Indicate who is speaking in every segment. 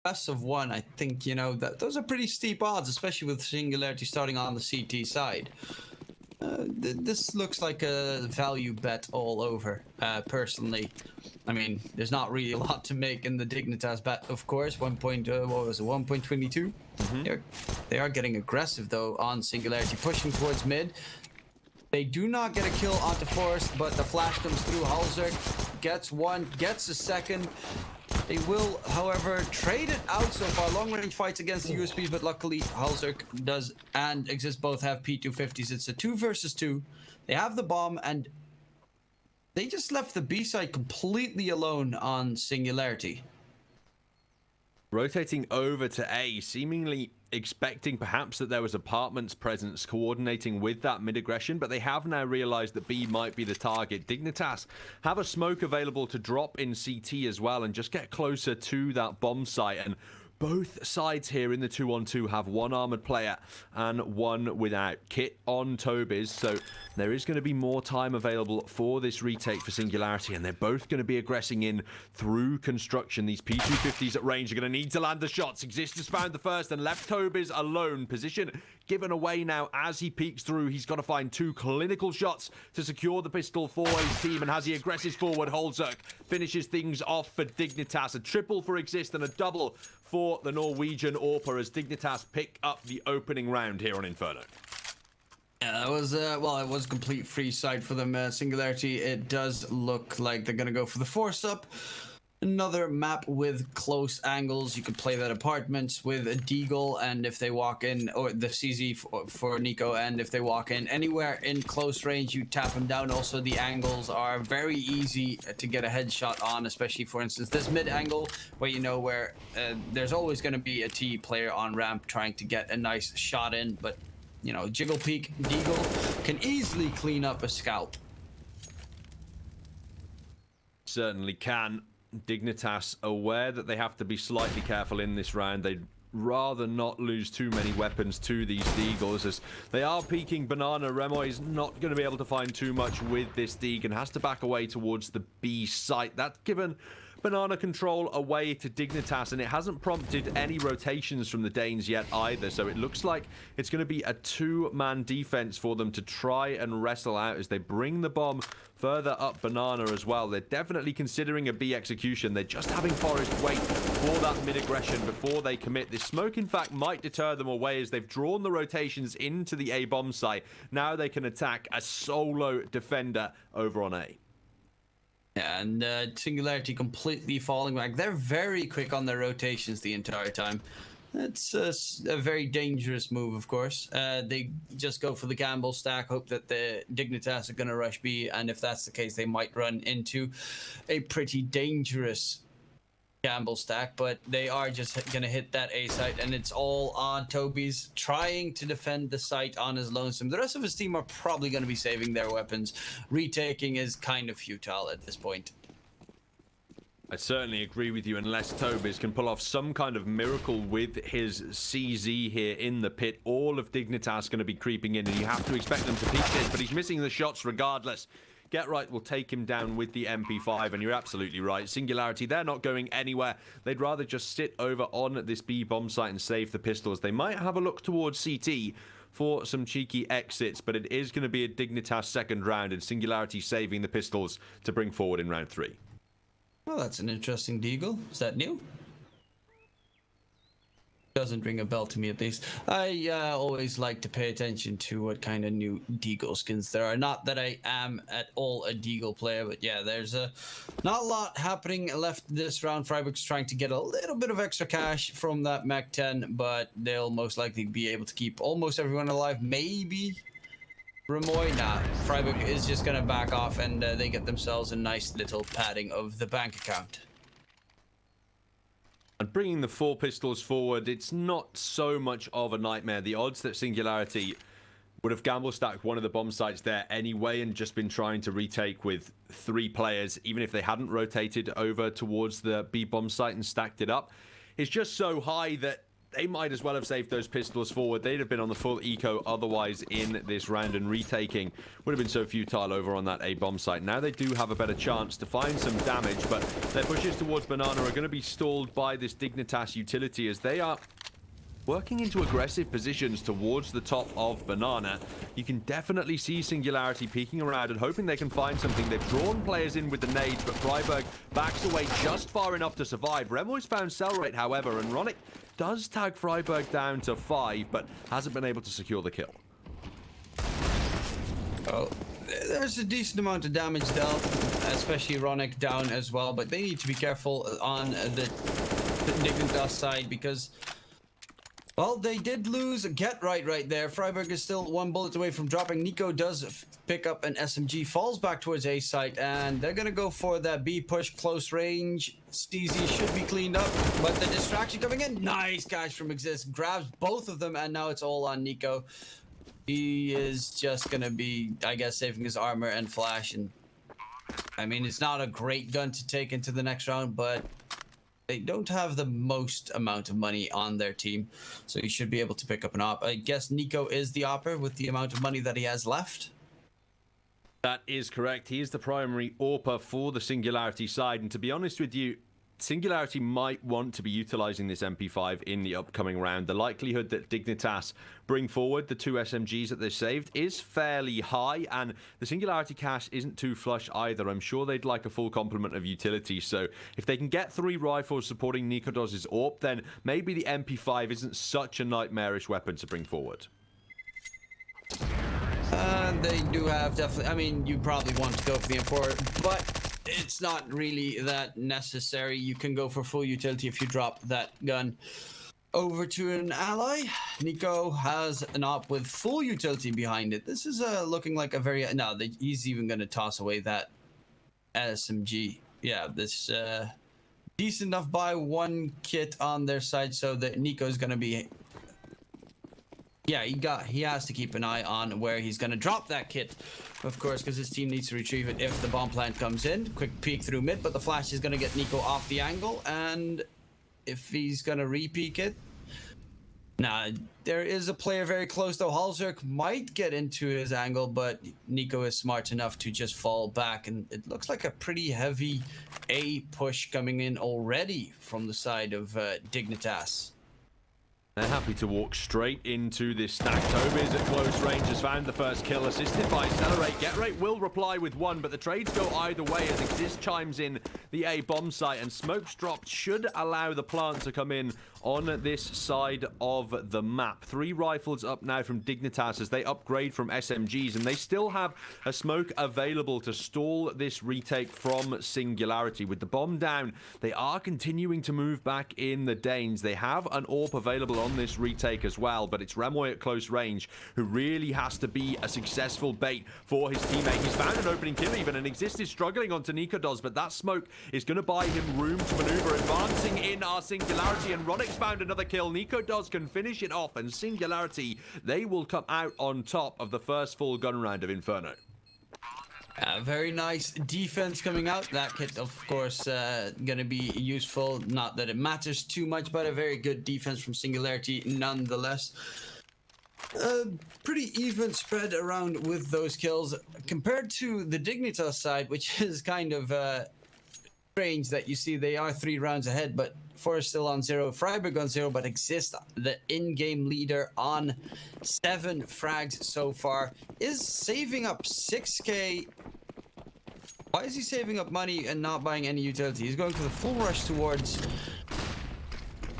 Speaker 1: best of one, I think, you know, that those are pretty steep odds, especially with Singularity starting on the CT side. This looks like a value bet all over, personally. I mean, there's not really a lot to make in the Dignitas bet, of course. What was it, 1.22? They are getting aggressive, though, on Singularity, pushing towards mid. They do not get a kill onto Forest, but the flash comes through. Halzerk gets one, gets a second. They will, however, trade it out so far. Long-range fights against the USPs, but luckily Halzerk does and Exist both have P250s. It's a 2 versus 2. They have the bomb, and they just left the B side completely alone on Singularity.
Speaker 2: Rotating over to A, seemingly expecting perhaps that there was Apartment's presence coordinating with that mid-aggression, but they have now realized that B might be the target. Dignitas have a smoke available to drop in CT as well and just get closer to that bomb site, and both sides here in the 2-on-2 have one armored player and one without. Kit on Tobies, so there is going to be more time available for this retake for Singularity, and they're both going to be aggressing in through construction. These P250s at range are going to need to land the shots. Exist has found the first and left Tobies alone. Position given away now as he peeks through. He's got to find 2 clinical shots to secure the pistol for his team, and as he aggresses forward, Halzerk finishes things off for Dignitas. A triple for Exist and a double for the Norwegian AWPer as Dignitas pick up the opening round here on Inferno.
Speaker 1: Yeah, that was, well, it was a complete free side for them. Singularity, it does look like they're going to go for the force up. Another map with close angles. You could play that Apartments with a Deagle, and if they walk in, or the CZ for Nico, and if they walk in anywhere in close range, you tap them down. Also, the angles are very easy to get a headshot on, especially, for instance, this mid angle, where you know where there's always going to be a T player on ramp trying to get a nice shot in, but, you know, Jiggle Peek, Deagle can easily clean up a scalp.
Speaker 2: Certainly can. Dignitas aware that they have to be slightly careful in this round. They'd rather not lose too many weapons to these Deagles as they are peeking Banana. Remo is not going to be able to find too much with this Deag and has to back away towards the B site. That's given Banana control away to Dignitas, and it hasn't prompted any rotations from the Danes yet either, so it looks like it's going to be a 2-man defense for them to try and wrestle out as they bring the bomb further up Banana as well. They're definitely considering a B execution. They're just having Forest wait for that mid-aggression before they commit. This smoke, in fact, might deter them away as they've drawn the rotations into the A bomb site. Now they can attack a solo defender over on A.
Speaker 1: Yeah, and Singularity completely falling back. They're very quick on their rotations the entire time. It's a very dangerous move, of course. They just go for the gamble stack, hope that the Dignitas are going to rush B, and if that's the case, they might run into a pretty dangerous gamble stack, but they are just going to hit that A site, and it's all on Tobies trying to defend the site on his lonesome. The rest of his team are probably going to be saving their weapons. Retaking is kind of futile at this point.
Speaker 2: I certainly agree with you, unless Tobies can pull off some kind of miracle with his CZ here in the pit. All of Dignitas going to be creeping in, and you have to expect them to peek this, but he's missing the shots regardless. Get Right will take him down with the MP5, and you're absolutely right. Singularity, they're not going anywhere. They'd rather just sit over on this B bomb site and save the pistols. They might have a look towards CT for some cheeky exits, but it is going to be a Dignitas second round, and Singularity saving the pistols to bring forward in round 3.
Speaker 1: Well, that's an interesting Deagle. Is that new? Doesn't ring a bell to me, at least. I always like to pay attention to what kind of new Deagle skins there are. Not that I am at all a Deagle player, but yeah, there's not a lot happening left this round. Freiburg's trying to get a little bit of extra cash from that Mach 10, but they'll most likely be able to keep almost everyone alive. Maybe Remoy? Nah, Freiburg is just going to back off, and they get themselves a nice little padding of the bank account.
Speaker 2: And bringing the 4 pistols forward, it's not so much of a nightmare. The odds that Singularity would have gamble stacked one of the bomb sites there anyway and just been trying to retake with 3 players, even if they hadn't rotated over towards the B bomb site and stacked it up, is just so high that they might as well have saved those pistols forward. They'd have been on the full eco otherwise in this round, and retaking would have been so futile over on that A bomb site. Now they do have a better chance to find some damage, but their pushes towards Banana are going to be stalled by this Dignitas utility as they are working into aggressive positions towards the top of Banana. You can definitely see Singularity peeking around and hoping they can find something. They've drawn players in with the nades, but Freiburg backs away just far enough to survive. Remoy's found cell rate, however, and Ronick does tag Freiburg down to 5, but hasn't been able to secure the kill.
Speaker 1: Oh, there's a decent amount of damage dealt, especially Ronick down as well, but they need to be careful on the Dignitas side because, well, they did lose a get right there. Freiburg is still 1 bullet away from dropping. Nico does pick up an SMG, falls back towards A site, and they're gonna go for that B push close range. Steezy should be cleaned up, but the distraction coming in. Nice catch from Exist, grabs both of them, and now it's all on Nico. He is just gonna be, I guess, saving his armor and flash, and I mean, it's not a great gun to take into the next round, but they don't have the most amount of money on their team, so he should be able to pick up an op. I guess Nico is the opper with the amount of money that he has left.
Speaker 2: That is correct. He is the primary AWPer for the Singularity side, and to be honest with you, Singularity might want to be utilizing this MP5 in the upcoming round. The likelihood that Dignitas bring forward the 2 SMGs that they saved is fairly high, and the Singularity cache isn't too flush either. I'm sure they'd like a full complement of utility, so if they can get 3 rifles supporting Nikodos's AWP, then maybe the MP5 isn't such a nightmarish weapon to bring forward.
Speaker 1: They do have definitely, I mean, you probably want to go for the M4, but it's not really that necessary. You can go for full utility if you drop that gun over to an ally. Nico has an op with full utility behind it. This is looking like a very, no, he's even going to toss away that SMG. Yeah, this decent enough buy 1 kit on their side so that Nico's going to be, yeah, he has to keep an eye on where he's going to drop that kit, of course, because his team needs to retrieve it if the bomb plant comes in. Quick peek through mid, but the flash is going to get Nico off the angle, and if he's going to re-peek it, nah, there is a player very close though. Halzerk might get into his angle, but Nico is smart enough to just fall back, and it looks like a pretty heavy A push coming in already from the side of Dignitas.
Speaker 2: They're happy to walk straight into this stack. Tobi's at close range has found the first kill, assisted by Accelerate. Getrate will reply with 1, but the trades go either way as Exist chimes in the A bomb site, and smokes dropped should allow the plant to come in on this side of the map. 3 rifles up now from Dignitas as they upgrade from SMGs, and they still have a smoke available to stall this retake from Singularity. With the bomb down, they are continuing to move back in the Danes. They have an AWP available on this retake as well, but it's Remoy at close range who really has to be a successful bait for his teammate. He's found an opening kill even, and Exist is struggling onto Nikodos, but that smoke is going to buy him room to maneuver. Advancing in our Singularity, and Roddick's found another kill. Nikodos can finish it off, and Singularity, they will come out on top of the first full gun round of Inferno.
Speaker 1: Very nice defense coming out. That kit, of course, gonna be useful. Not that it matters too much, but a very good defense from Singularity nonetheless. Pretty even spread around with those kills compared to the Dignitas side, which is kind of strange that you see they are 3 rounds ahead, but 4 still on 0, Freiburg on 0, but Exist, the in-game leader, on 7 frags so far, is saving up 6k. Why is he saving up money and not buying any utility? He's going for the full rush towards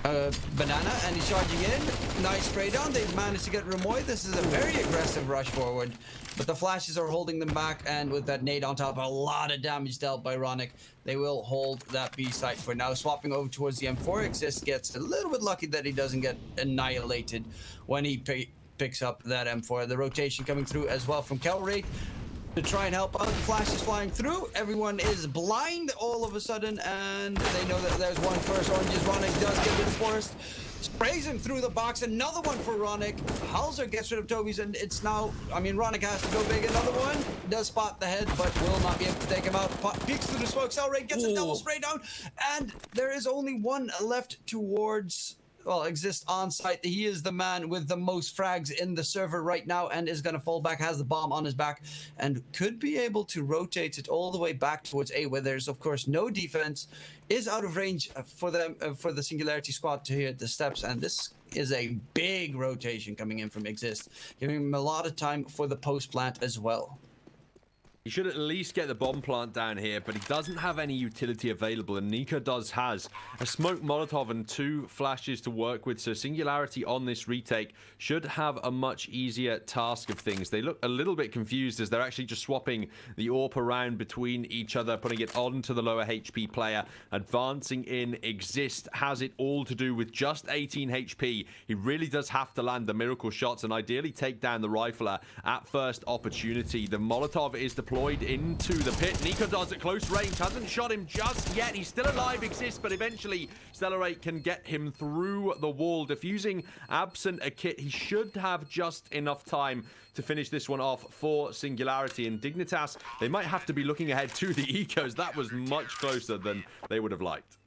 Speaker 1: Banana, and he's charging in. Nice spray down. They've managed to get Remoy. This is a very aggressive rush forward, but the flashes are holding them back, and with that nade on top, a lot of damage dealt by Ronick. They will hold that B site for now. Swapping over towards the M4, Exist gets a little bit lucky that he doesn't get annihilated when he picks up that M4. The rotation coming through as well from Kelrate to try and help out. The flash is flying through. Everyone is blind all of a sudden, and they know that there's one first. Oranges, Ronick does get to the forest. Sprays him through the box. Another one for Ronick. Halzer gets rid of Toby's, and it's now, I mean, Ronick has to go big. Another one does spot the head, but will not be able to take him out. Peeks through the smoke. Cellrate gets a double spray down, and there is only one left towards exists on site. He is the man with the most frags in the server right now, and is going to fall back, has the bomb on his back, and could be able to rotate it all the way back towards A, where there's of course no defense, is out of range for them, for the Singularity squad to hit the steps, and this is a big rotation coming in from Exist, giving him a lot of time for the post plant as well.
Speaker 2: He should at least get the bomb plant down here, but he doesn't have any utility available, and Nico has a smoke molotov and 2 flashes to work with, so Singularity on this retake should have a much easier task of things. They look a little bit confused as they're actually just swapping the AWP around between each other, putting it onto the lower HP player, advancing in. Exist has it all to do with just 18 HP. He really does have to land the miracle shots and ideally take down the rifler at first opportunity. The molotov is deployed into the pit. Nico does at close range, hasn't shot him just yet. He's still alive, Exists, but eventually Stellarate can get him through the wall. Defusing absent a kit, he should have just enough time to finish this one off for Singularity. And Dignitas, they might have to be looking ahead to the ecos. That was much closer than they would have liked.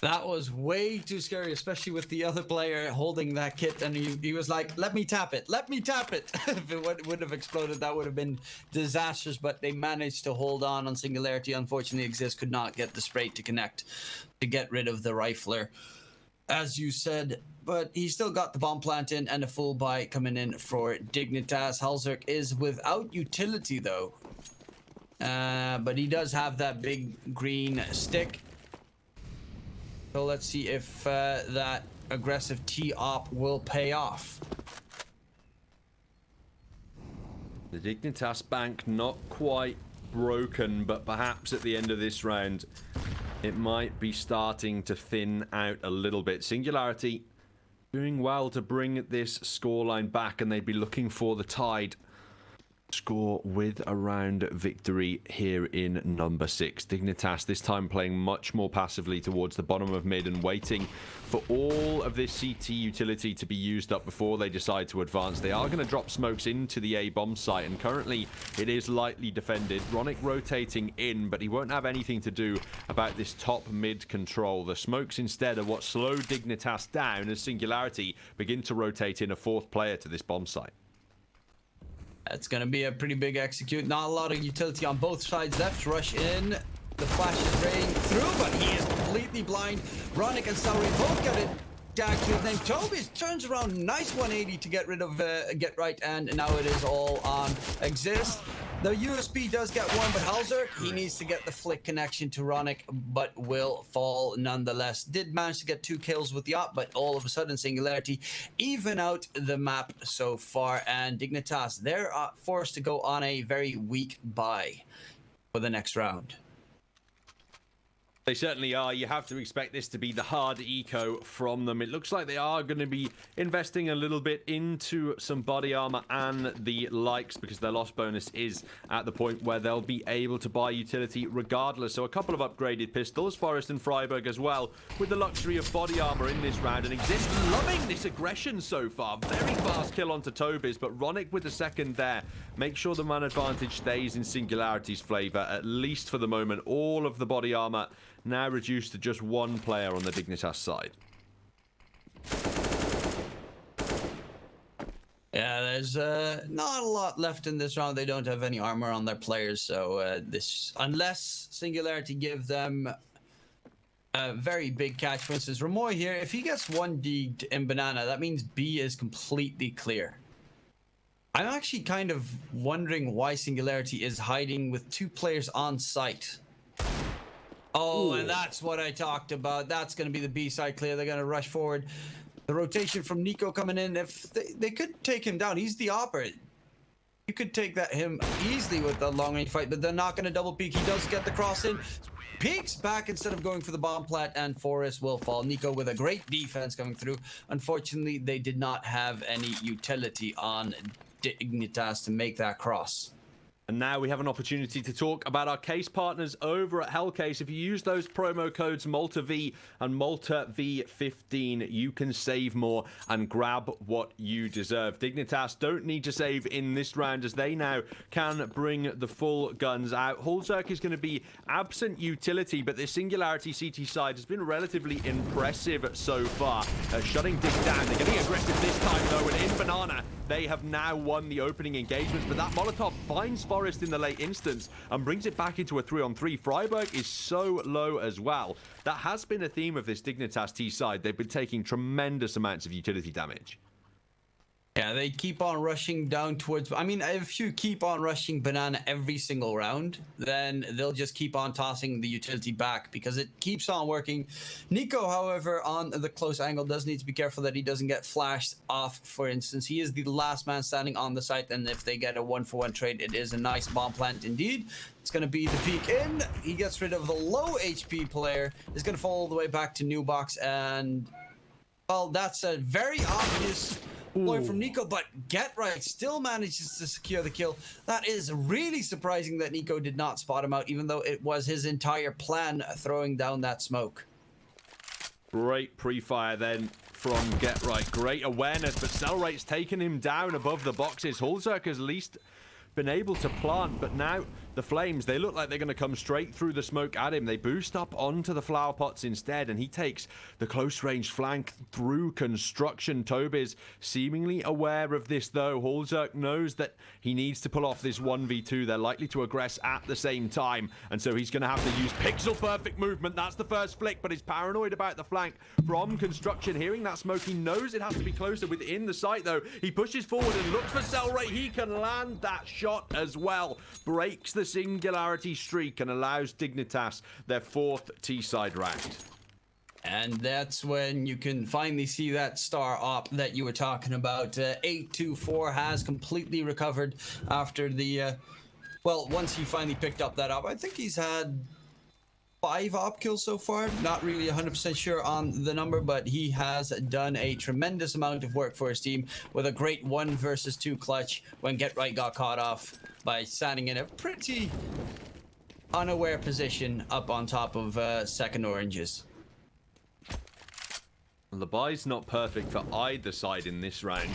Speaker 1: That was way too scary, especially with the other player holding that kit, and he was like, let me tap it, let me tap it. If it would have exploded, that would have been disastrous, but they managed to hold on Singularity. Unfortunately, Exist could not get the spray to connect to get rid of the rifler, as you said, but he still got the bomb plant in and a full buy coming in for Dignitas. Halzerk is without utility though, but he does have that big green stick. So let's see if that aggressive T-op will pay off.
Speaker 2: The Dignitas bank not quite broken, but perhaps at the end of this round, it might be starting to thin out a little bit. Singularity doing well to bring this scoreline back, and they'd be looking for the Tide score with a round victory here in number 6. Dignitas this time playing much more passively towards the bottom of mid and waiting for all of this CT utility to be used up before they decide to advance. They are going to drop smokes into the A bomb site, and currently it is lightly defended. Ronick rotating in, but he won't have anything to do about this top mid control. The smokes instead are what slow Dignitas down as Singularity begin to rotate in a 4th player to this bomb site.
Speaker 1: That's going to be a pretty big execute. Not a lot of utility on both sides left. Rush in. The flash is raying through, but he is completely blind. Ronick and Salary both got it. Dag to his name. Tobias turns around. Nice 180 to get rid of Get Right, and now it is all on Exist. The USB does get one, but Halzerk, he needs to get the flick connection to Ronick, but will fall nonetheless. Did manage to get 2 kills with the op, but all of a sudden Singularity even out the map so far, and Dignitas, they're forced to go on a very weak buy for the next round.
Speaker 2: They certainly are. You have to expect this to be the hard eco from them. It looks like they are going to be investing a little bit into some body armor and the likes, because their loss bonus is at the point where they'll be able to buy utility regardless. So a couple of upgraded pistols, Forrest and Freiberg as well, with the luxury of body armor in this round. And Exist loving this aggression so far. Very fast kill onto Tobias, but Ronick with the second there. Make sure the man advantage stays in Singularity's flavor, at least for the moment. All of the body armor now reduced to just 1 player on the Dignitas side.
Speaker 1: Yeah, there's not a lot left in this round. They don't have any armor on their players, so this, unless Singularity give them a very big catch. For instance, Ramoy here, if he gets 1 digged in Banana, that means B is completely clear. I'm actually kind of wondering why Singularity is hiding with 2 players on site. Oh, and that's what I talked about. That's going to be the B side clear. They're going to rush forward. The rotation from Nico coming in. If they could take him down, he's the operator. You could take him easily with the long range fight, but they're not going to double peek. He does get the cross in. Peeks back instead of going for the bomb plant, and Forrest will fall. Nico with a great defense coming through. Unfortunately, they did not have any utility on Dignitas to make that cross.
Speaker 2: And now we have an opportunity to talk about our case partners over at Hellcase. If you use those promo codes MaltaV and MaltaV15, you can save more and grab what you deserve. Dignitas don't need to save in this round as they now can bring the full guns out. Hulzerk is going to be absent utility, but the Singularity CT side has been relatively impressive so far. Shutting Dig down. They're getting aggressive this time though, and in Banana, they have now won the opening engagements, but that Molotov finds Forest in the late instance and brings it back into a 3-on-3. Freiburg is so low as well. That has been a theme of this Dignitas T side. They've been taking tremendous amounts of utility damage.
Speaker 1: Yeah, they keep on rushing down towards... I mean, if you keep on rushing Banana every single round, then they'll just keep on tossing the utility back because it keeps on working. Nico, however, on the close angle does need to be careful that he doesn't get flashed off, for instance. He is the last man standing on the site, and if they get a 1-for-1 trade, it is a nice bomb plant indeed. It's going to be the peek in. He gets rid of the low HP player. Is going to fall all the way back to new box, and... well, that's a very obvious... Boy from Nico, but Get Right still manages to secure the kill. That is really surprising that Nico did not spot him out, even though it was his entire plan throwing down that smoke.
Speaker 2: Great pre-fire then from Get Right. Great awareness, but Cellrate's taken him down above the boxes. Hulzerk has at least been able to plant, but now the Flames, they look like they're going to come straight through the smoke at him. They boost up onto the flower pots instead, and he takes the close range flank through construction. Tobi's seemingly aware of this though. Hulzerk knows that he needs to pull off this 1v2. They're likely to aggress at the same time, and so he's going to have to use pixel perfect movement. That's the first flick, but he's paranoid about the flank from construction. Hearing that smoke, he knows it has to be closer within the site though. He pushes forward and looks for Cellrate. He can land that shot as well. Breaks the Singularity streak and allows Dignitas their 4th T-side round.
Speaker 1: And that's when you can finally see that star op that you were talking about. 824 has completely recovered after the... well, once he finally picked up that op. I think he's had 5 op kills so far. Not really 100% sure on the number, but he has done a tremendous amount of work for his team with a great 1 versus 2 clutch when Get Right got caught off by standing in a pretty unaware position up on top of second oranges.
Speaker 2: The buy's not perfect for either side in this round.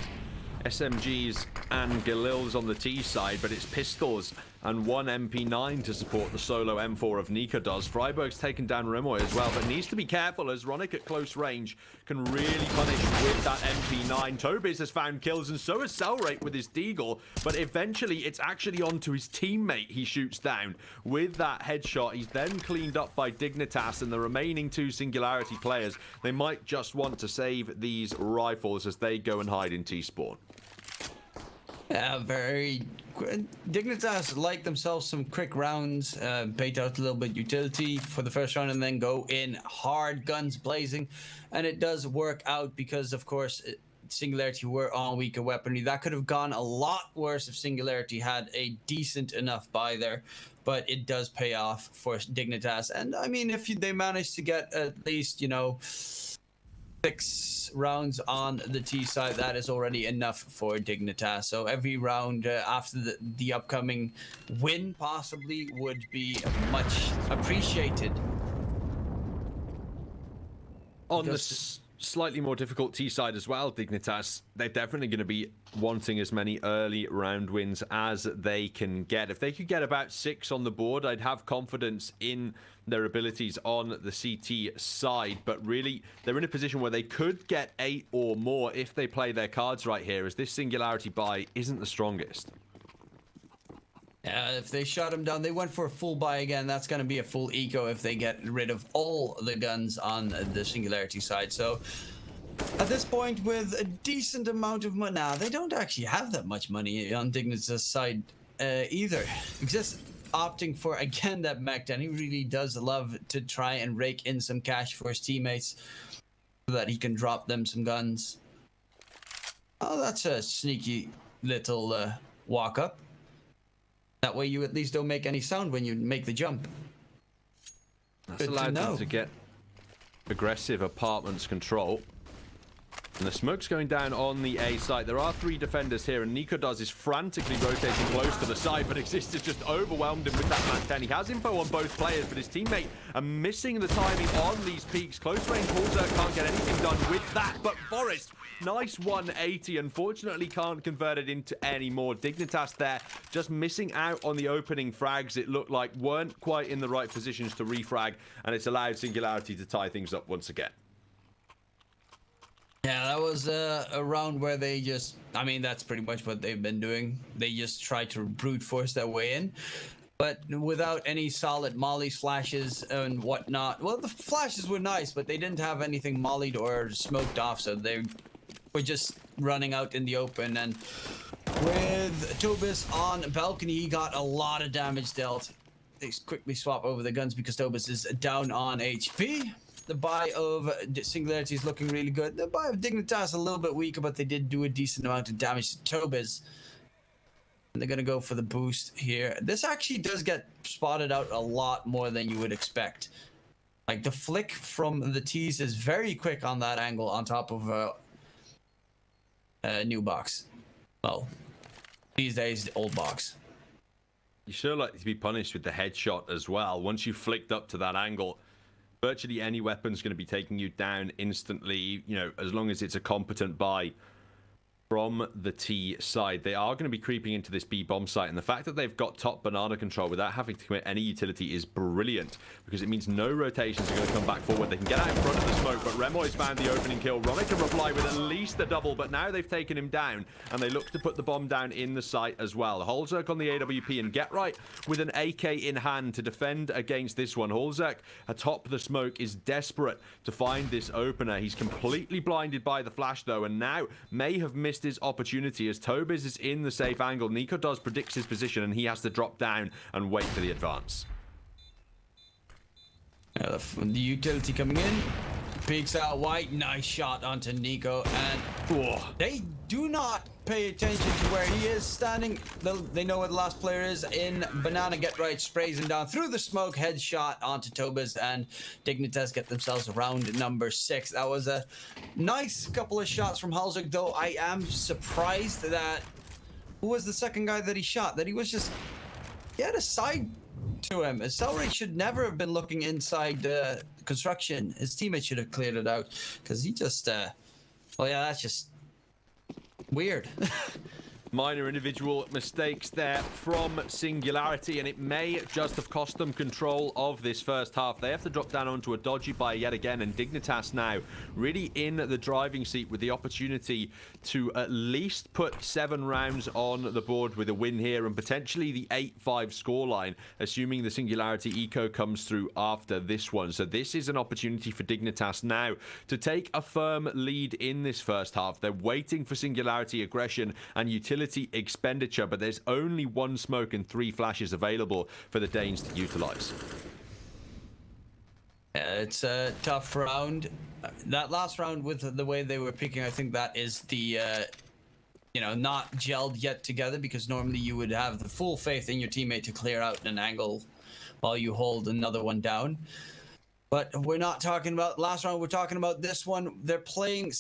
Speaker 2: SMGs and Galils on the T side, but it's pistols and 1 MP9 to support the solo M4 of Nika does. Freiburg's taken down Remoy as well, but needs to be careful as Ronick at close range can really punish with that MP9. Tobi's has found kills, and so has Cellrate with his Deagle, but eventually it's actually onto his teammate he shoots down with that headshot. He's then cleaned up by Dignitas and the remaining 2 Singularity players. They might just want to save these rifles as they go and hide in T-spawn.
Speaker 1: Yeah, very... Dignitas like themselves some quick rounds, bait out a little bit utility for the first round and then go in hard, guns blazing. And it does work out because, of course, Singularity were on weaker weaponry. That could have gone a lot worse if Singularity had a decent enough buy there. But it does pay off for Dignitas. And, I mean, if they manage to get at least, you know... 6 rounds on the T side, that is already enough for Dignitas. So every round after the upcoming win possibly would be much appreciated.
Speaker 2: On the slightly more difficult T side as well, Dignitas, they're definitely going to be wanting as many early round wins as they can get. If they could get about 6 on the board, I'd have confidence in their abilities on the CT side, but really they're in a position where they could get 8 or more if they play their cards right here, as this Singularity buy isn't the strongest.
Speaker 1: If they shut him down, they went for a full buy again. That's going to be a full eco if they get rid of all the guns on the Singularity side. So at this point, with a decent amount of money, now they don't actually have that much money on Dignitas' side either. Just opting for, again, that mech den. He really does love to try and rake in some cash for his teammates so that he can drop them some guns. Oh, that's a sneaky little walk up. That way you at least don't make any sound when you make the jump.
Speaker 2: That's allowed them to get aggressive apartments control. And the smoke's going down on the A site. There are 3 defenders here, and DIGNITAS is frantically rotating close to the side, but Exist has just overwhelmed him with that Mac 10. He has info on both players, but his teammate are missing the timing on these peaks. Close range Halzer can't get anything done with that, but Forrest, nice 180. Unfortunately, can't convert it into any more. DIGNITAS there, just missing out on the opening frags. It looked like weren't quite in the right positions to refrag, and it's allowed Singularity to tie things up once again.
Speaker 1: Yeah, that was a round where they just, I mean, that's pretty much what they've been doing. They just try to brute force their way in, but without any solid mollies, flashes, and whatnot. Well, the flashes were nice, but they didn't have anything mollied or smoked off, so they were just running out in the open. And with Tobis on balcony, he got a lot of damage dealt. They quickly swap over the guns because Tobis is down on HP. The buy of Singularity is looking really good. The buy of DIGNITAS a little bit weaker, but they did do a decent amount of damage to Tobis. And they're going to go for the boost here. This actually does get spotted out a lot more than you would expect. Like, the flick from the T's is very quick on that angle on top of a new box. Well, these days, the old box.
Speaker 2: You sure like to be punished with the headshot as well. Once you flicked up to that angle, virtually any weapon's going to be taking you down instantly, you know, as long as it's a competent buy from the T side. They are going to be creeping into this B bomb site, and the fact that they've got top banana control without having to commit any utility is brilliant, because it means no rotations are going to come back forward. They can get out in front of the smoke, but Remoy's found the opening kill. Ronick can reply with at least a double, but now they've taken him down, and they look to put the bomb down in the site as well. Holzerk on the AWP, and Get Right with an AK in hand to defend against this one. Holzerk atop the smoke is desperate to find this opener. He's completely blinded by the flash though, and now may have missed his opportunity as Tobis is in the safe angle. DIGNITAS predicts his position, and he has to drop down and wait for the advance.
Speaker 1: The utility coming in, peeks out wide, nice shot onto Nico, and they do not pay attention to where he is standing. They know where the last player is in banana. Get Right sprays him down through the smoke, headshot onto Tobis, and DIGNITAS get themselves round number 6. That was a nice couple of shots from Halzuk, though I am surprised that, who was the second guy that he shot? That he was just, he had a side to him. Cellrate should never have been looking inside construction. His teammate should have cleared it out, because he just, well, yeah, that's just weird.
Speaker 2: Minor individual mistakes there from Singularity, and it may just have cost them control of this first half. They have to drop down onto a dodgy buy yet again, and DIGNITAS now really in the driving seat with the opportunity to at least put 7 rounds on the board with a win here, and potentially the 8-5 scoreline, assuming the Singularity eco comes through after this one. So this is an opportunity for DIGNITAS now to take a firm lead in this first half. They're waiting for Singularity aggression and utility expenditure, but there's only 1 smoke and 3 flashes available for the Danes to utilize.
Speaker 1: It's a tough round. That last round with the way they were picking, I think that is the you know, not gelled yet together, because normally you would have the full faith in your teammate to clear out an angle while you hold another one down. But we're not talking about last round. We're talking about this one. They're playing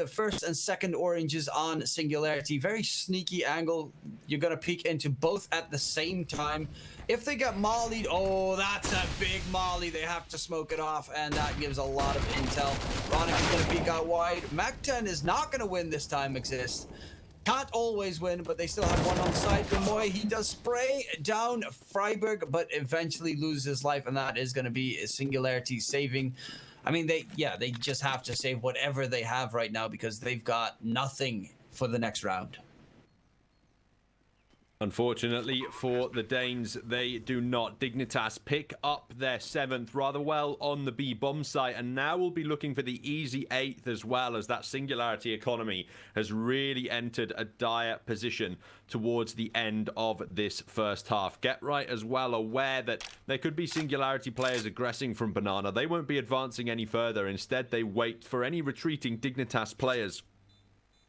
Speaker 1: first and second oranges on Singularity. Very sneaky angle. You're going to peek into both at the same time. If they get mollied, oh, that's a big molly. They have to smoke it off, and that gives a lot of intel. Ronick is going to peek out wide. Mac 10 is not going to win this time, Exist. Can't always win, but they still have one on site. Demoy, he does spray down Freiburg, but eventually loses his life, and that is going to be a Singularity saving. I mean, they just have to save whatever they have right now, because they've got nothing for the next round.
Speaker 2: Unfortunately for the Danes, they do not. DIGNITAS pick up their 7th rather well on the B bomb site, and now we'll be looking for the easy 8th as well, as that Singularity economy has really entered a dire position towards the end of this first half. Get Right as well aware that there could be Singularity players aggressing from banana. They won't be advancing any further. Instead, they wait for any retreating DIGNITAS players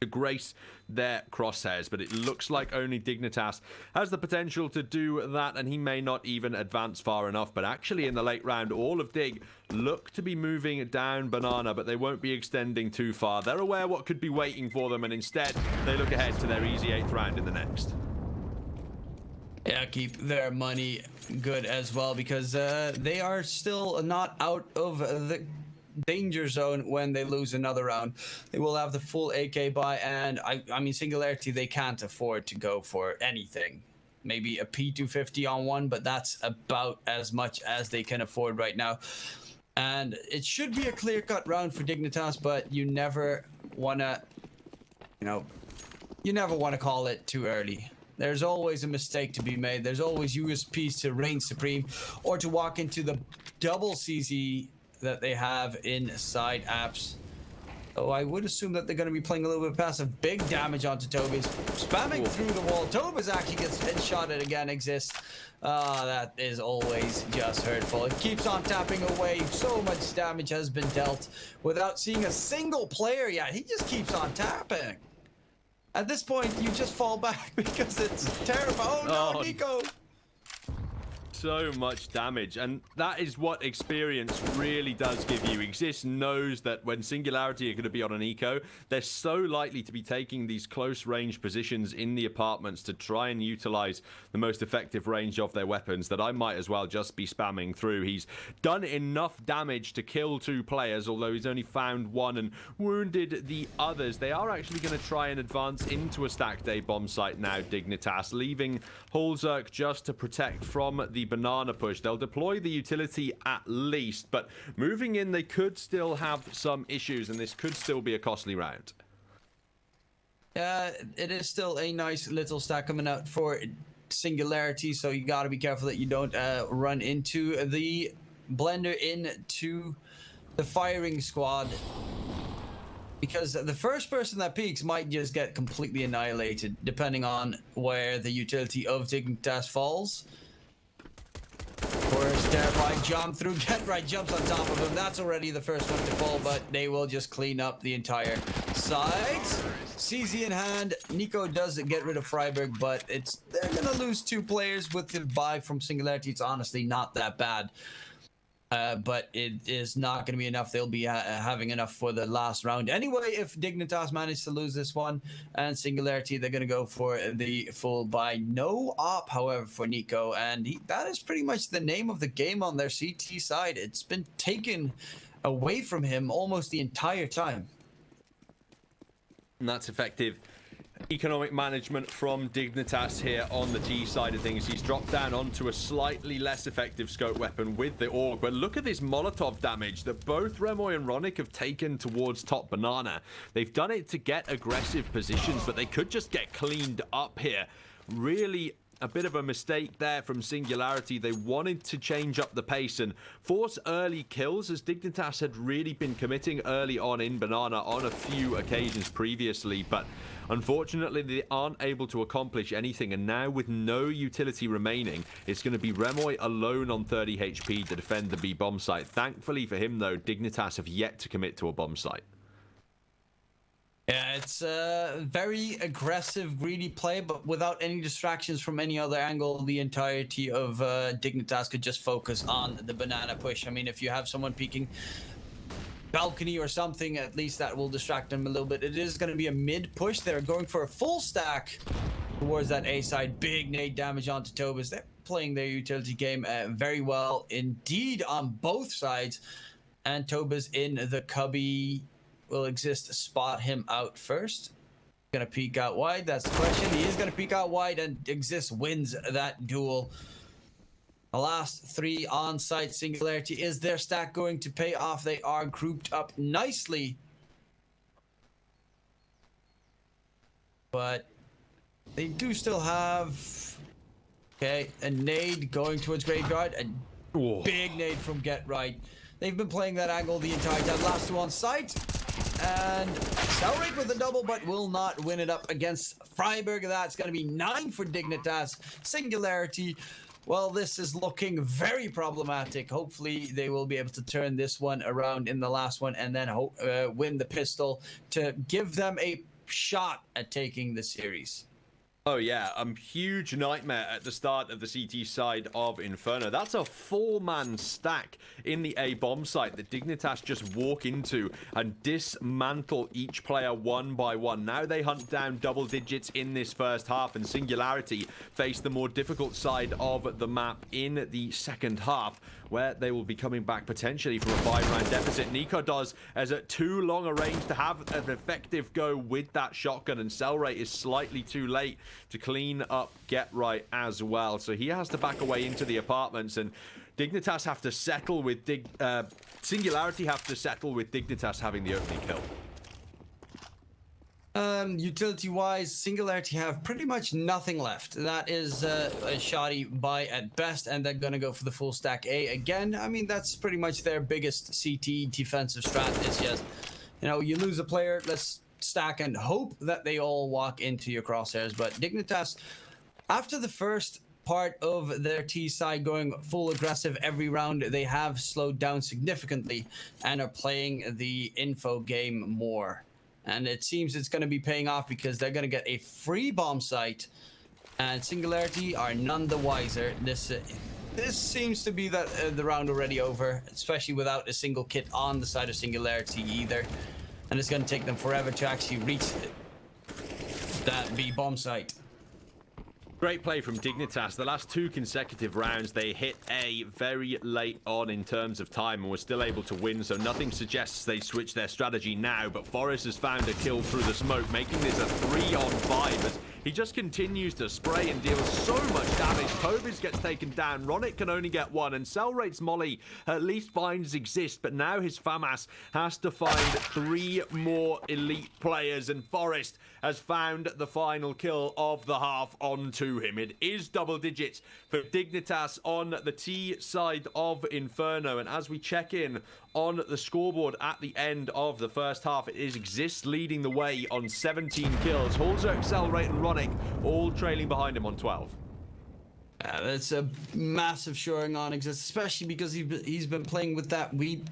Speaker 2: to grace their crosshairs, but it looks like only Dignitas has the potential to do that, and he may not even advance far enough. But actually in the late round, all of Dig look to be moving down Banana, but they won't be extending too far. They're aware what could be waiting for them, and instead they look ahead to their easy 8th round in the next.
Speaker 1: Yeah, keep their money good as well, because they are still not out of the danger zone when they lose another round. They will have the full AK buy, and I mean, Singularity, they can't afford to go for anything. Maybe a P250 on one, but that's about as much as they can afford right now. And it should be a clear-cut round for Dignitas, but you never want to, you never want to call it too early. There's always a mistake to be made. There's always USPs to reign supreme, or to walk into the double CZ that they have inside apps. So I would assume that they're going to be playing a little bit passive. Big damage onto Toby's, spamming through the wall. Toby's actually gets headshotted again. Exists. That is always just hurtful. It keeps on tapping away. So much damage has been dealt without seeing a single player yet. He just keeps on tapping. At this point, you just fall back because it's terrible. Oh no, Nico!
Speaker 2: So much damage, and that is what experience really does give you. Exist knows that when Singularity are going to be on an eco, they're so likely to be taking these close range positions in the apartments to try and utilize the most effective range of their weapons, that I might as well just be spamming through. He's done enough damage to kill 2 players, although he's only found 1 and wounded the others. They are actually going to try and advance into a stacked A bomb site now, Dignitas, leaving Holzerk just to protect from the banana push. They'll deploy the utility at least, but moving in, they could still have some issues, and this could still be a costly round.
Speaker 1: It is still a nice little stack coming out for Singularity, so you got to be careful that you don't run into the blender into the firing squad, because the first person that peeks might just get completely annihilated depending on where the utility of Dignitas falls. First terrified jump through, Get Right jumps on top of him. That's already the first one to fall, but they will just clean up the entire side. CZ in hand. Nico does get rid of Freiburg, but they're gonna lose 2 players with the buy from Singularity. It's honestly not that bad. But it is not going to be enough. They'll be having enough for the last round. Anyway, if Dignitas manage to lose this one, and Singularity, they're going to go for the full buy. No op, however, for Nico. And that is pretty much the name of the game on their CT side. It's been taken away from him almost the entire time.
Speaker 2: And that's effective economic management from Dignitas here on the T side of things. He's dropped down onto a slightly less effective scope weapon with the AUG, but look at this Molotov damage that both Remoy and Ronick have taken towards top banana. They've done it to get aggressive positions, but they could just get cleaned up here. Really a bit of a mistake there from Singularity. They wanted to change up the pace and force early kills, as Dignitas had really been committing early on in banana on a few occasions previously, but unfortunately they aren't able to accomplish anything. And now with no utility remaining, it's going to be Remoy alone on 30 HP to defend the B bomb site. Thankfully for him though, Dignitas have yet to commit to a bomb site.
Speaker 1: Yeah, it's a very aggressive, greedy play, but without any distractions from any other angle. The entirety of Dignitas could just focus on the banana push. I mean, if you have someone peeking balcony or something, at least that will distract them a little bit. It is going to be a mid push. They're going for a full stack towards that A side. Big nade damage onto Tobis. They're playing their utility game very well indeed on both sides. And Tobis in the cubby will exist to spot him out first. Gonna peek out wide, that's the question. He is gonna peek out wide, and Exist wins that duel. The last 3 on site. Singularity, is their stack going to pay off? They are grouped up nicely, but they do still have a nade going towards graveyard. A big nade from Get Right. They've been playing that angle the entire time. Last 2 on site. And Celebrate with the double, but will not win it up against Freiburg. That's going to be 9 for Dignitas. Singularity, well, this is looking very problematic. Hopefully, they will be able to turn this one around in the last one and then win the pistol to give them a shot at taking the series.
Speaker 2: Oh yeah, huge nightmare at the start of the CT side of Inferno. That's a 4-man stack in the A bomb site that Dignitas just walk into and dismantle each player one by one. Now they hunt down double digits in this first half, and Singularity face the more difficult side of the map in the second half, where they will be coming back potentially from a 5-round deficit. Nico does as at too long a range to have an effective go with that shotgun, and Cellrate is slightly too late to clean up Get Right as well. So he has to back away into the apartments, and Dignitas have to settle with Singularity have to settle with Dignitas having the opening kill.
Speaker 1: Utility-wise, Singularity have pretty much nothing left. That is a shoddy buy at best, and they're gonna go for the full stack A again. I mean, that's pretty much their biggest CT defensive strat is just, you know, you lose a player, let's stack and hope that they all walk into your crosshairs. But Dignitas, after the first part of their T side going full aggressive every round, they have slowed down significantly and are playing the info game more. And it seems it's going to be paying off because they're going to get a free bomb site, and Singularity are none the wiser. This seems to be the round already over, especially without a single kit on the side of Singularity either. And it's going to take them forever to actually reach that B bomb site.
Speaker 2: Great play from Dignitas. The last 2 consecutive rounds, they hit A very late on in terms of time and were still able to win, so nothing suggests they switch their strategy now. But Forrest has found a kill through the smoke, making this a 3-on-5 as he just continues to spray and deal so much damage. Kovis gets taken down, Ronick can only get 1, and Cellrate's molly at least finds exist, but now his FAMAS has to find 3 more elite players, and Forrest has found the final kill of the half onto him. It is double digits for Dignitas on the T side of Inferno, and as we check in on the scoreboard at the end of the first half, it is Exist leading the way on 17 kills. Halzerk, Cellrate and Ronick all trailing behind him on 12.
Speaker 1: Yeah, that's a massive showing on Exist, especially because he's been playing with that weak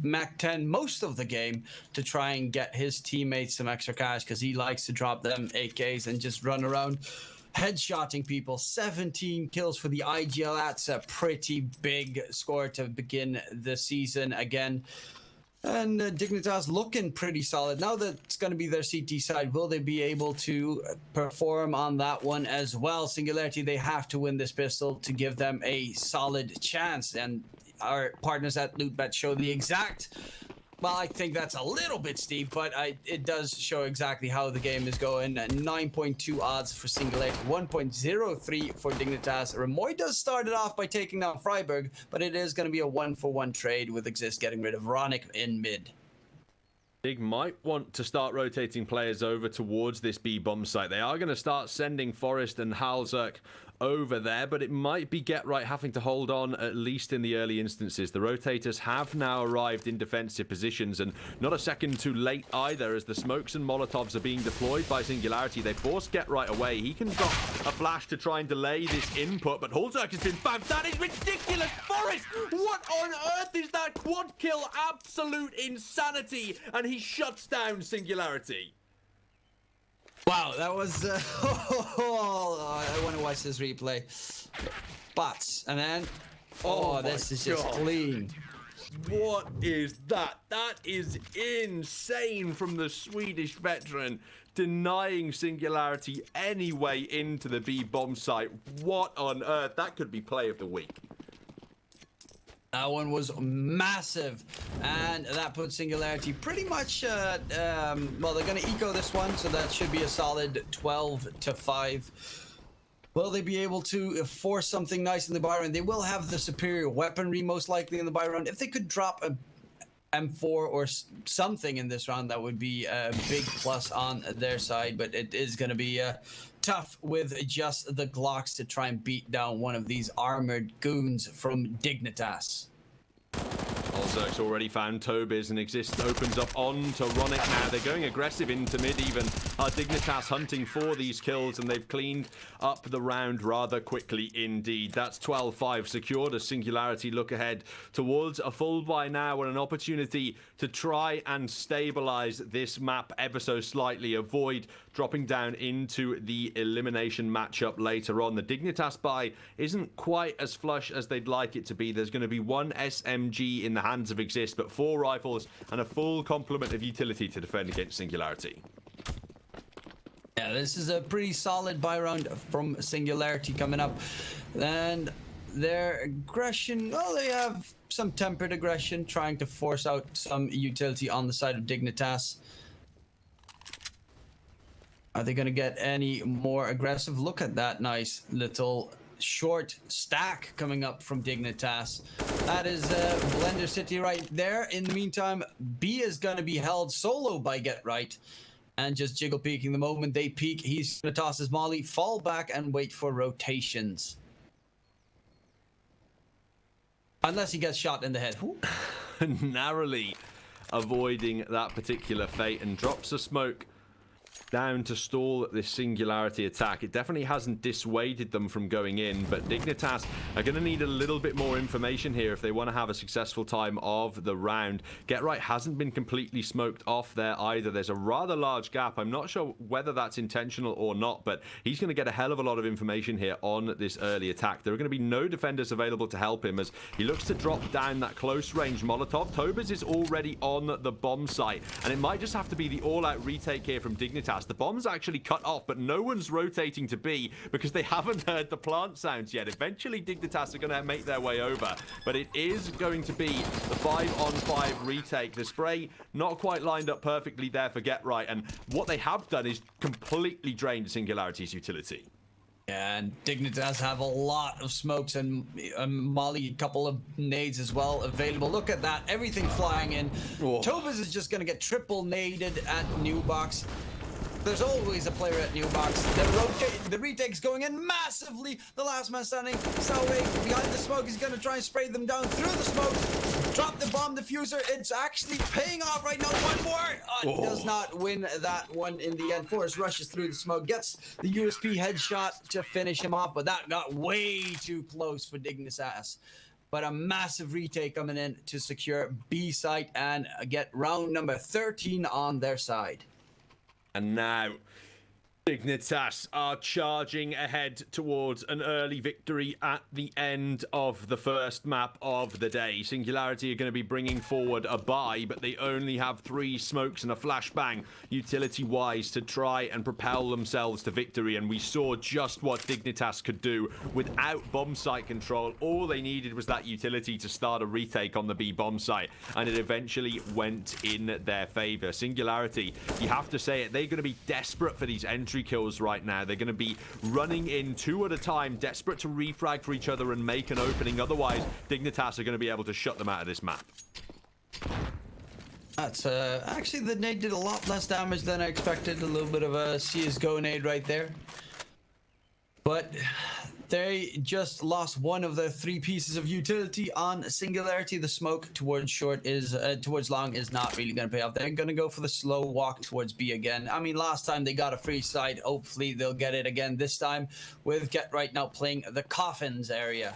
Speaker 1: Mac 10 most of the game to try and get his teammates some extra cash, because he likes to drop them AKs and just run around headshotting people. 17 kills for the IGL. That's a pretty big score to begin the season again. And Dignitas looking pretty solid. Now that it's going to be their CT side, will they be able to perform on that one as well? Singularity, they have to win this pistol to give them a solid chance. And our partners at LootBet show the exact... Well, I think that's a little bit steep, but it does show exactly how the game is going. 9.2 odds for Singularity, 1.03 for Dignitas. Remoy does start it off by taking down Freiburg, but it is going to be a 1-for-1 trade with Exist getting rid of Ronick in mid.
Speaker 2: Dig might want to start rotating players over towards this B bomb site. They are going to start sending Forrest and Halzerk over there, but it might be Get Right having to hold on, at least in the early instances. The rotators have now arrived in defensive positions, and not a second too late either, as the smokes and molotovs are being deployed by Singularity. They force Get Right away. He can drop a flash to try and delay this input, but Halzerk has been found. That is ridiculous! Forrest, what on earth is that quad kill? Absolute insanity, and he shuts down Singularity.
Speaker 1: Wow, that was... I want to watch this replay. But, and then... Oh, this is just clean.
Speaker 2: What is that? That is insane from the Swedish veteran, denying Singularity any way into the B bomb site. What on earth? That could be play of the week.
Speaker 1: That one was massive, and that puts Singularity pretty much, well, they're going to eco this one, so that should be a solid 12-5. Will they be able to force something nice in the buy round? They will have the superior weaponry, most likely, in the buy round. If they could drop a M4 or something in this round, that would be a big plus on their side, but it is going to be tough with just the Glocks to try and beat down one of these armored goons from Dignitas.
Speaker 2: Zerk's already found Tobiz, and Exist opens up onto Ronick now. They're going aggressive into mid even. Dignitas hunting for these kills, and they've cleaned up the round rather quickly indeed. That's 12-5 secured as Singularity look ahead towards a full buy now and an opportunity to try and stabilize this map ever so slightly, avoid dropping down into the elimination matchup later on. The Dignitas buy isn't quite as flush as they'd like it to be. There's going to be one SMG in the hands of Exist, but 4 rifles and a full complement of utility to defend against Singularity.
Speaker 1: Yeah, this is a pretty solid buy round from Singularity coming up. And their aggression, well, they have some tempered aggression, trying to force out some utility on the side of Dignitas. Are they going to get any more aggressive? Look at that nice little short stack coming up from Dignitas. That is Blender City right there. In the meantime, B is going to be held solo by Get Right. And just jiggle peeking the moment they peek. He's going to toss his molly, fall back, and wait for rotations. Unless he gets shot in the head.
Speaker 2: Narrowly avoiding that particular fate, and drops a smoke down to stall this Singularity attack. It definitely hasn't dissuaded them from going in, but Dignitas are going to need a little bit more information here if they want to have a successful time of the round. Get Right hasn't been completely smoked off there either. There's a rather large gap. I'm not sure whether that's intentional or not, but he's going to get a hell of a lot of information here on this early attack. There are going to be no defenders available to help him as he looks to drop down that close range Molotov. Tobiz is already on the bomb site, and it might just have to be the all-out retake here from Dignitas. The bomb's actually cut off, but no one's rotating to B because they haven't heard the plant sounds yet. Eventually, Dignitas are going to make their way over, but it is going to be the 5-on-5 retake. The spray not quite lined up perfectly there for Get Right, and what they have done is completely drained Singularity's utility.
Speaker 1: And Dignitas have a lot of smokes and molly, a couple of nades as well available. Look at that, everything flying in. Tobiz is just going to get triple naded at New Box. There's always a player at New Box. The retake's going in massively. The last man standing, Salway behind the smoke. He's going to try and spray them down through the smoke. Drop the bomb diffuser. It's actually paying off right now. One more. Does not win that one in the end. Forrest rushes through the smoke, gets the USP headshot to finish him off, but that got way too close for Dignitas. But a massive retake coming in to secure B site and get round number 13 on their side.
Speaker 2: And now, Dignitas are charging ahead towards an early victory at the end of the first map of the day. Singularity are going to be bringing forward a buy, but they only have 3 smokes and a flashbang utility-wise to try and propel themselves to victory. And we saw just what Dignitas could do without bomb site control. All they needed was that utility to start a retake on the B bomb site, and it eventually went in their favor. Singularity, you have to say it, they're going to be desperate for these entry kills right now. They're going to be running in 2 at a time, desperate to refrag for each other and make an opening. Otherwise, Dignitas are going to be able to shut them out of this map.
Speaker 1: That's actually, the nade did a lot less damage than I expected. A little bit of a CSGO nade right there. But they just lost one of the 3 pieces of utility on Singularity. The smoke towards towards long is not really going to pay off. They're going to go for the slow walk towards B again. I mean, last time they got a free side. Hopefully they'll get it again this time with Get Right now playing the coffins area.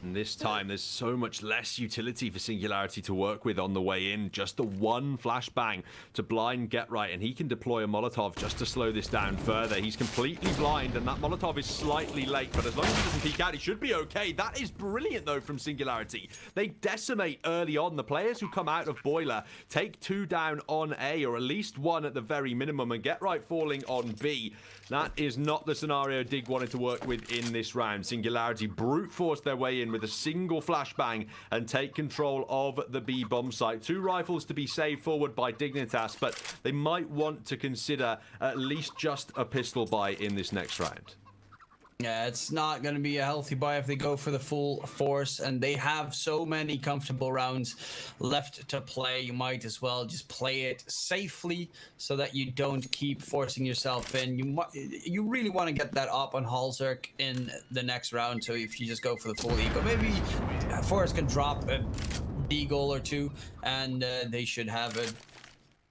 Speaker 2: And this time, there's so much less utility for Singularity to work with on the way in. Just the one flashbang to blind Get Right, and he can deploy a Molotov just to slow this down further. He's completely blind, and that Molotov is slightly late, but as long as he doesn't peek out, he should be okay. That is brilliant, though, from Singularity. They decimate early on. The players who come out of Boiler take 2 down on A, or at least 1 at the very minimum, and Get Right falling on B. That is not the scenario Dig wanted to work with in this round. Singularity brute forced their way in with a single flashbang and take control of the B bomb site. 2 rifles to be saved forward by Dignitas, but they might want to consider at least just a pistol buy in this next round.
Speaker 1: Yeah, it's not going to be a healthy buy if they go for the full force, and they have so many comfortable rounds left to play. You might as well just play it safely so that you don't keep forcing yourself in. You really want to get that up on Halzerk in the next round, so if you just go for the full eco, maybe Forest can drop a D goal or two, and they should have a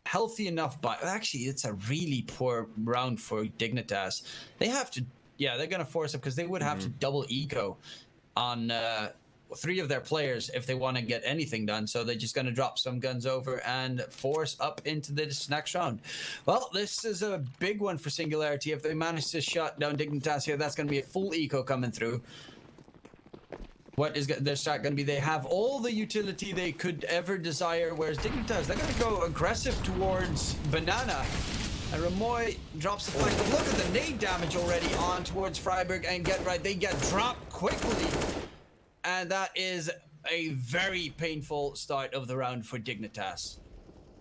Speaker 1: healthy enough buy. Actually, it's a really poor round for Dignitas. They have to... Yeah, they're going to force it because they would have to double eco on 3 of their players if they want to get anything done. So they're just going to drop some guns over and force up into this next round. Well, this is a big one for Singularity. If they manage to shut down Dignitas here, that's going to be a full eco coming through. What is their strat going to be? They have all the utility they could ever desire, whereas Dignitas, they're going to go aggressive towards Banana. And Ramoy drops the flank. But look at the nade damage already on towards Freiburg, and they get dropped quickly. And that is a very painful start of the round for Dignitas.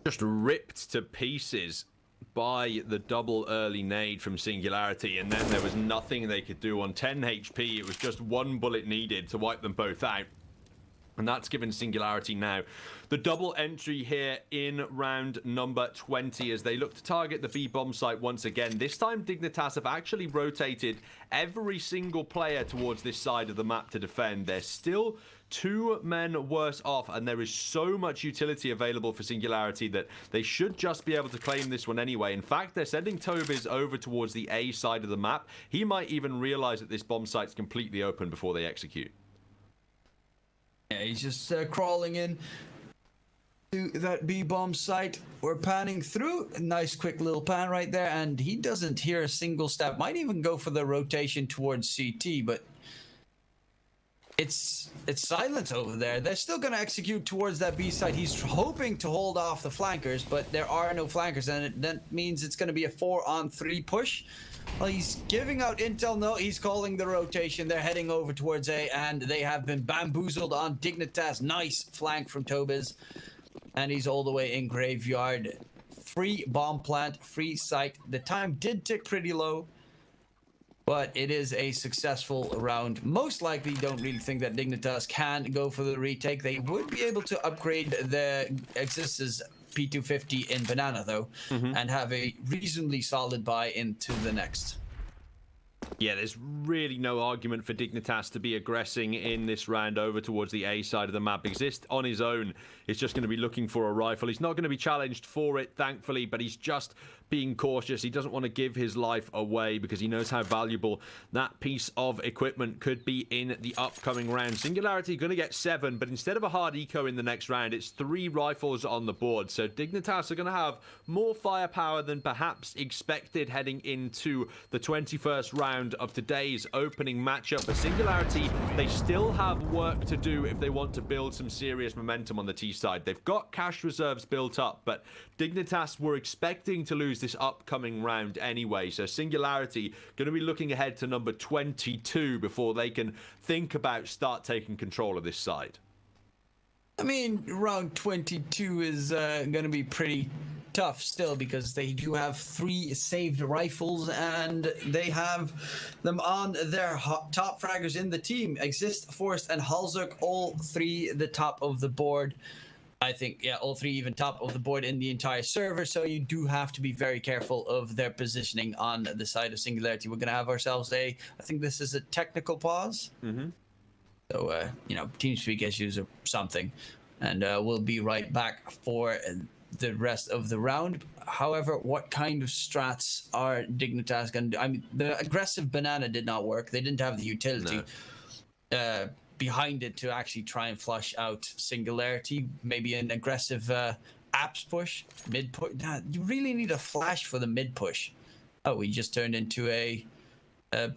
Speaker 2: Just ripped to pieces by the double early nade from Singularity, and then there was nothing they could do on 10 HP. It was just 1 bullet needed to wipe them both out. And that's given Singularity now the double entry here in round number 20 as they look to target the B bomb site once again. This time Dignitas have actually rotated every single player towards this side of the map to defend. They're still 2 men worse off, and there is so much utility available for Singularity that they should just be able to claim this one anyway. In fact, they're sending Tobiz over towards the A side of the map. He might even realize that this bomb site's completely open before they execute.
Speaker 1: Yeah, he's just crawling in to that B-bomb site. We're panning through. A nice quick little pan right there, and he doesn't hear a single step. Might even go for the rotation towards CT, but it's silent over there. They're still going to execute towards that B site. He's hoping to hold off the flankers, but there are no flankers, and that means it's going to be a 4-on-3 push. Well, he's giving out intel. No, he's calling the rotation. They're heading over towards A, and they have been bamboozled on Dignitas. Nice flank from Tobiz. And he's all the way in graveyard. Free bomb plant, free site. The time did tick pretty low, but it is a successful round. Most likely, don't really think that Dignitas can go for the retake. They would be able to upgrade the Exist's P250 in Banana, though, and have a reasonably solid buy into the next.
Speaker 2: Yeah, there's really no argument for Dignitas to be aggressing in this round over towards the A side of the map. Exist on his own is just going to be looking for a rifle. He's not going to be challenged for it, thankfully, but he's just being cautious. He doesn't want to give his life away because he knows how valuable that piece of equipment could be in the upcoming round. Singularity going to get 7, but instead of a hard eco in the next round, it's 3 rifles on the board. So Dignitas are going to have more firepower than perhaps expected heading into the 21st round of today's opening matchup. But Singularity, they still have work to do if they want to build some serious momentum on the T side. They've got cash reserves built up, but Dignitas were expecting to lose this upcoming round anyway. So Singularity going to be looking ahead to number 22 before they can think about start taking control of this side.
Speaker 1: I mean, round 22 is going to be pretty tough still because they do have 3 saved rifles and they have them on their top fraggers in the team. Exist, Forest, and Halzerk, all 3 the top of the board. I think, yeah, all 3 even top of the board in the entire server, so you do have to be very careful of their positioning on the side of Singularity. We're going to have ourselves I think this is a technical pause. So, TeamSpeak issues or something. And we'll be right back for the rest of the round. However, what kind of strats are Dignitas going to do? I mean, the aggressive Banana did not work. They didn't have the utility. No. Behind it to actually try and flush out Singularity. Maybe an aggressive apps push, mid push. Nah, you really need a flash for the mid push. Oh, we just turned into a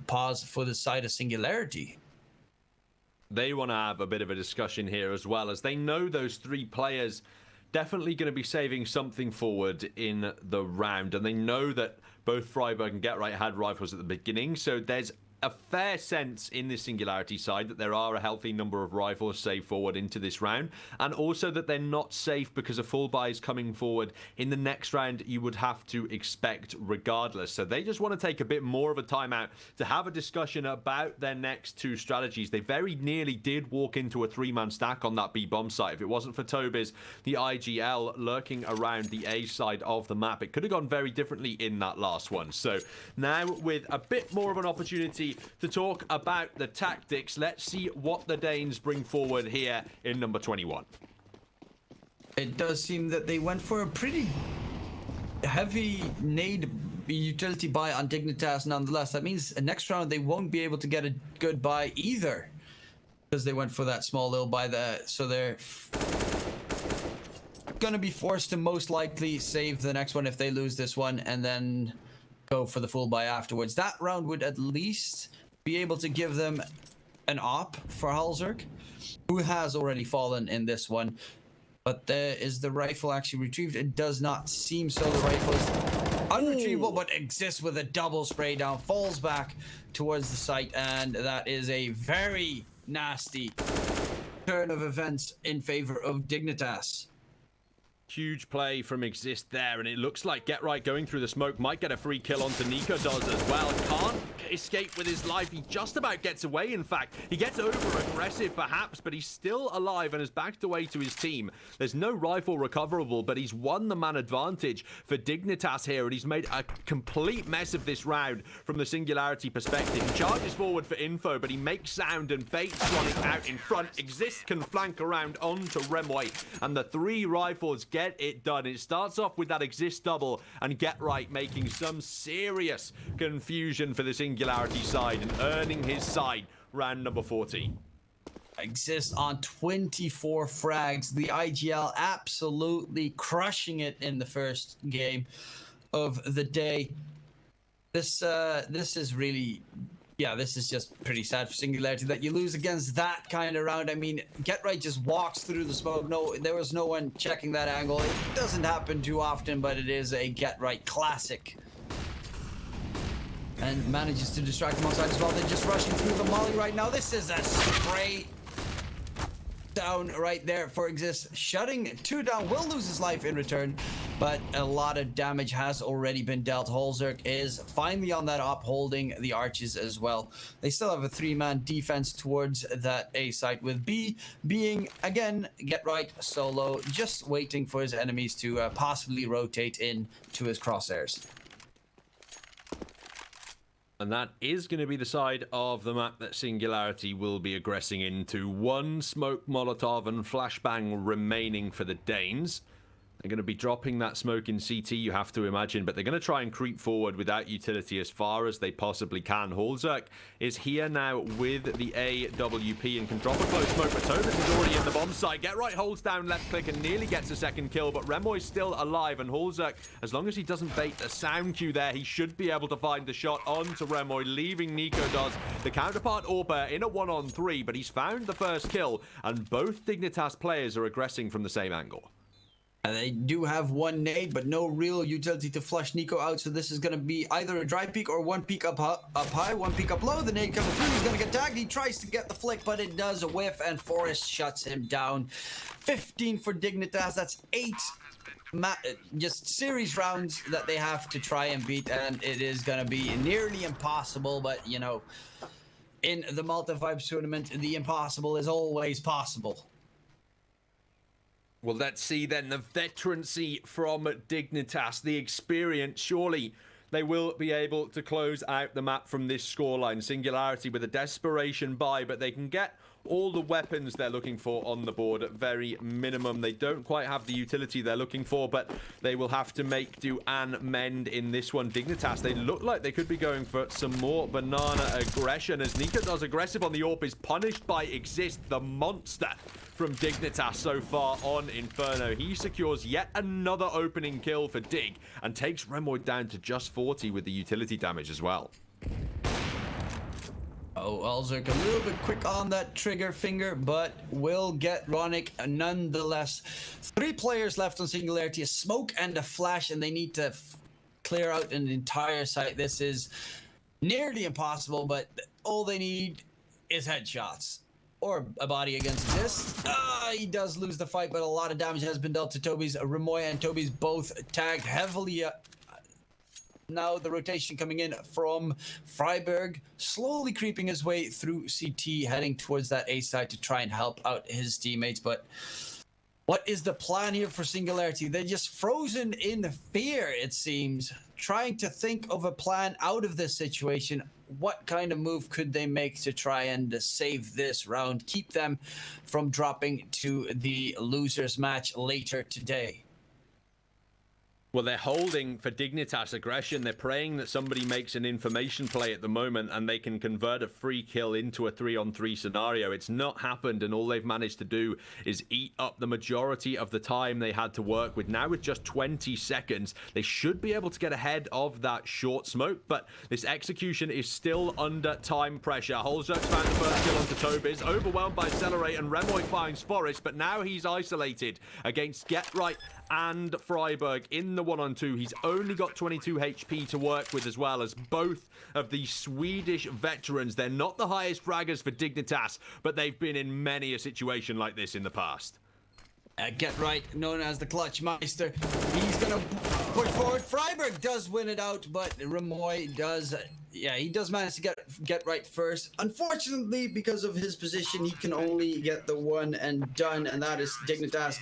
Speaker 1: pause for the side of Singularity.
Speaker 2: They want to have a bit of a discussion here as well, as they know those 3 players definitely going to be saving something forward in the round, and they know that both Freiburg and Get Right had rifles at the beginning, so there's a fair sense in this Singularity side that there are a healthy number of rifles saved forward into this round, and also that they're not safe because a full buy is coming forward in the next round you would have to expect regardless. So they just want to take a bit more of a timeout to have a discussion about their next two strategies. They very nearly did walk into a 3-man stack on that B bomb site. If it wasn't for Tobiz, the IGL lurking around the A side of the map, it could have gone very differently in that last one. So now with a bit more of an opportunity to talk about the tactics, let's see what the Danes bring forward here in number 21.
Speaker 1: It does seem that they went for a pretty heavy nade utility buy on Dignitas nonetheless. That means next round they won't be able to get a good buy either, because they went for that small little buy there. So they're gonna be forced to most likely save the next one if they lose this one, and then go for the full buy afterwards. That round would at least be able to give them an op for Halzerk, who has already fallen in this one. But is the rifle actually retrieved? It does not seem so. The rifle is unretrievable, but exists with a double spray down, falls back towards the site, and that is a very nasty turn of events in favor of Dignitas.
Speaker 2: Huge play from Exist there, and it looks like Get Right going through the smoke might get a free kill onto Nico does as well. Can't escape with his life. He just about gets away, in fact. He gets over aggressive perhaps, but he's still alive and has backed away to his team. There's no rifle recoverable, but he's won the man advantage for Dignitas here, and he's made a complete mess of this round from the Singularity perspective. He charges forward for info, but he makes sound and baits running out in front. Exist can flank around onto Remoy, and the 3 rifles get it done. It starts off with that Exist double, and Get Right making some serious confusion for the Singularity side and earning his side round number 40.
Speaker 1: Exist on 24 frags. The IGL absolutely crushing it in the first game of the day. This is really, yeah, this is just pretty sad for Singularity that you lose against that kind of round. I mean, Get Right just walks through the smoke. No, there was no one checking that angle. It doesn't happen too often, but it is a Get Right classic. And manages to distract them outside as well. They're just rushing through the molly right now. This is a spray down right there for Exist. Shutting 2 down, will lose his life in return, but a lot of damage has already been dealt. Halzerk is finally on that op, holding the arches as well. They still have a 3-man defense towards that A site, with B being, again, Get Right solo, just waiting for his enemies to possibly rotate in to his crosshairs.
Speaker 2: And that is going to be the side of the map that Singularity will be aggressing into. 1 smoke Molotov and flashbang remaining for the Danes. They're going to be dropping that smoke in CT, you have to imagine, but they're going to try and creep forward without utility as far as they possibly can. Halzerk is here now with the AWP and can drop a close smoke, but Tobiz is already in the bomb site. Get Right holds down left click and nearly gets a second kill, but Remoy's still alive, and Halzerk, as long as he doesn't bait a sound cue there, he should be able to find the shot onto Remoy, leaving Nico does the counterpart Orper in a 1-on-3, but he's found the first kill, and both Dignitas players are aggressing from the same angle.
Speaker 1: And they do have 1 nade, but no real utility to flush Nico out. So this is going to be either a dry peek or 1 peek up high, 1 peek up low. The nade coming through. He's going to get tagged. He tries to get the flick, but it does a whiff, and Forrest shuts him down. 15 for Dignitas. That's 8 just series rounds that they have to try and beat, and it is going to be nearly impossible. But, you know, in the Malta Vibes tournament, the impossible is always possible.
Speaker 2: Well, let's see then the veterancy from Dignitas, the experience. Surely they will be able to close out the map from this scoreline. Singularity with a desperation buy, but they can get all the weapons they're looking for on the board at very minimum. They don't quite have the utility they're looking for, but they will have to make do and mend in this one. Dignitas, they look like they could be going for some more banana aggression, as Nico does aggressive on the AWP, is punished by Exist, the monster from Dignitas so far on Inferno. He secures yet another opening kill for Dig and takes Remoy down to just 40 with the utility damage as well.
Speaker 1: Oh, Halzerk a little bit quick on that trigger finger, but will get Ronick nonetheless. 3 players left on Singularity, a smoke and a flash, and they need to clear out an entire site. This is nearly impossible, but all they need is headshots. Or a body against this. He does lose the fight, but a lot of damage has been dealt to Toby's. Remoy and Toby's both tagged heavily. Now the rotation coming in from Freiberg, slowly creeping his way through CT, heading towards that A side to try and help out his teammates. But what is the plan here for Singularity? They're just frozen in fear, it seems, trying to think of a plan out of this situation. What kind of move could they make to try and save this round, keep them from dropping to the losers match later today?
Speaker 2: Well, they're holding for Dignitas aggression. They're praying that somebody makes an information play at the moment and they can convert a free kill into a 3-on-3 scenario. It's not happened, and all they've managed to do is eat up the majority of the time they had to work with. Now with just 20 seconds, they should be able to get ahead of that short smoke, but this execution is still under time pressure. Holzerk's found the first kill onto Tobiz, overwhelmed by Accelerate, and Remoy finds Forest, but now he's isolated against Get Right and Freiberg in the 1-on-2. He's only got 22 HP to work with, as well as both of the Swedish veterans. They're not the highest fraggers for Dignitas, but they've been in many a situation like this in the past.
Speaker 1: Get Right, known as the Clutch Meister. He's gonna push forward. Freiberg does win it out, but Remoy does, he does manage to get Right first. Unfortunately, because of his position, he can only get the one and done, and that is Dignitas